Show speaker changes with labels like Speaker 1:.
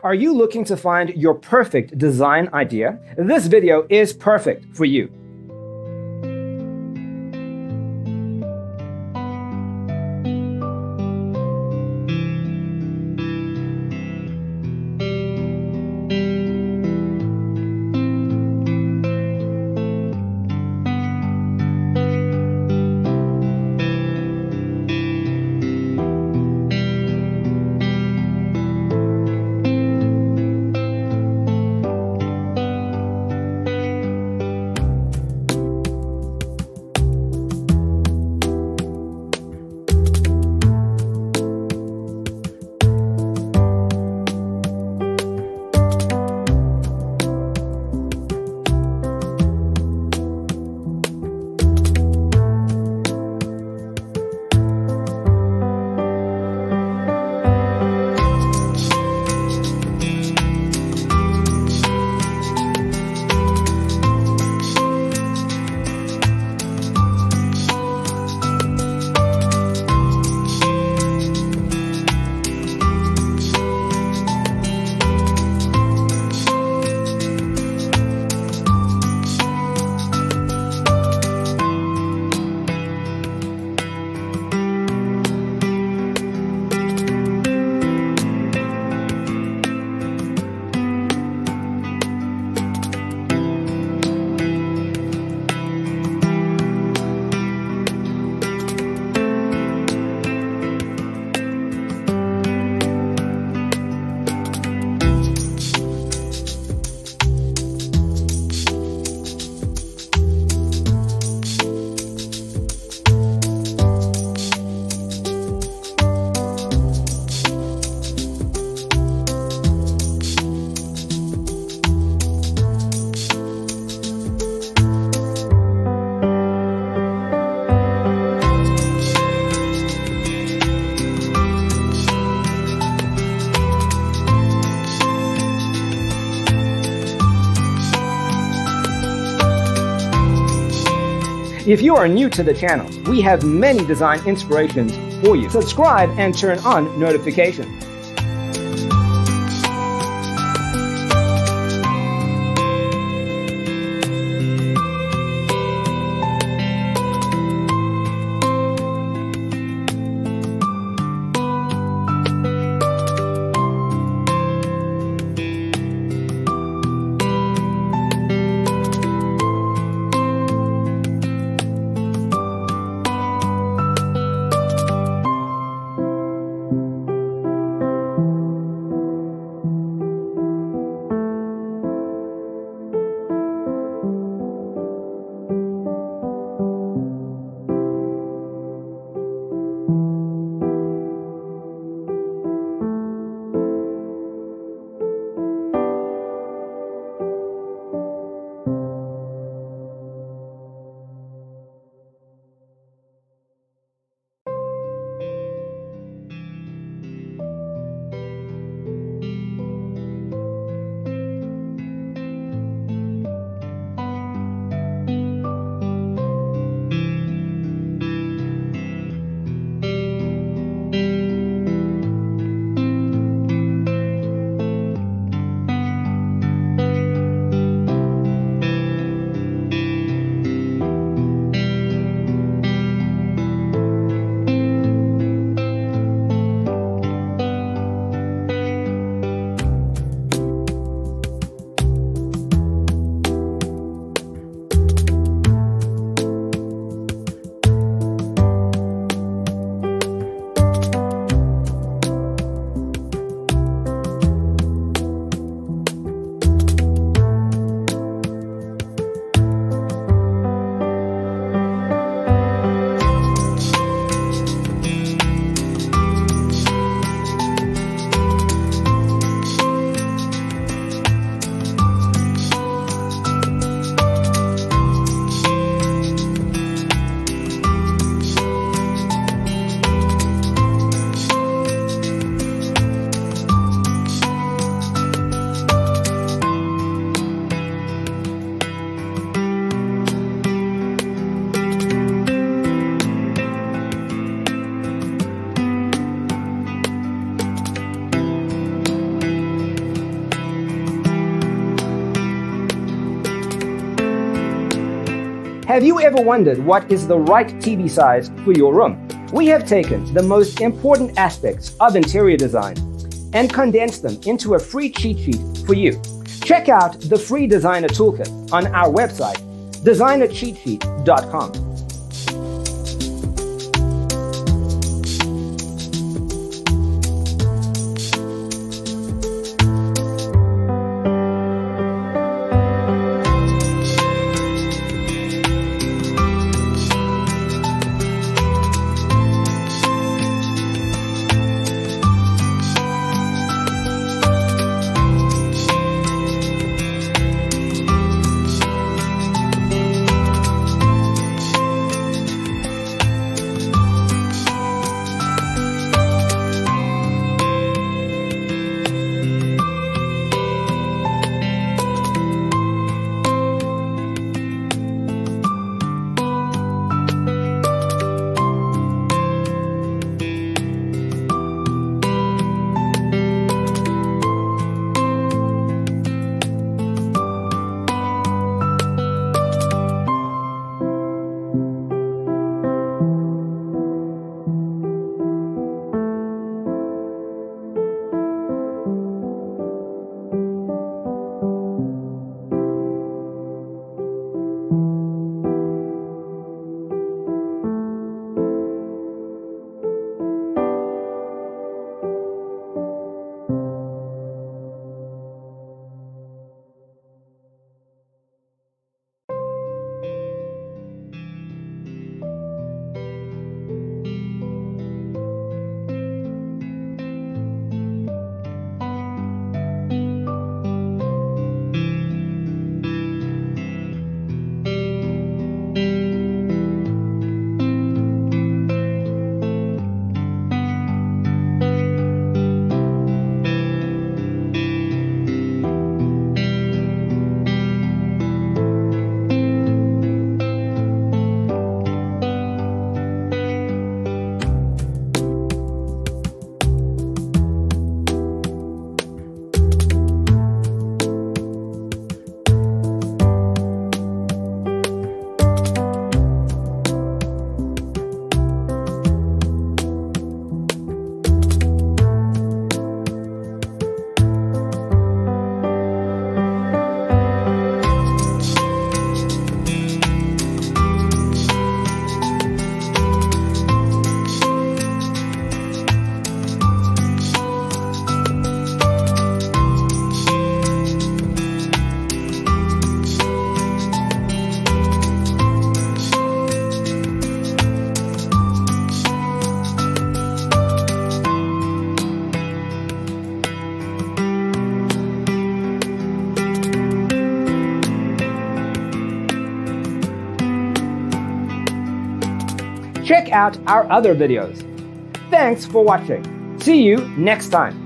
Speaker 1: Are you looking to find your perfect design idea? This video is perfect for you. If you are new to the channel, we have many design inspirations for you. Subscribe and turn on notifications. Have you ever wondered what is the right TV size for your room? We have taken the most important aspects of interior design and condensed them into a free cheat sheet for you. Check out the free designer toolkit on our website, designercheatsheet.com. Check out our other videos. Thanks for watching. See you next time.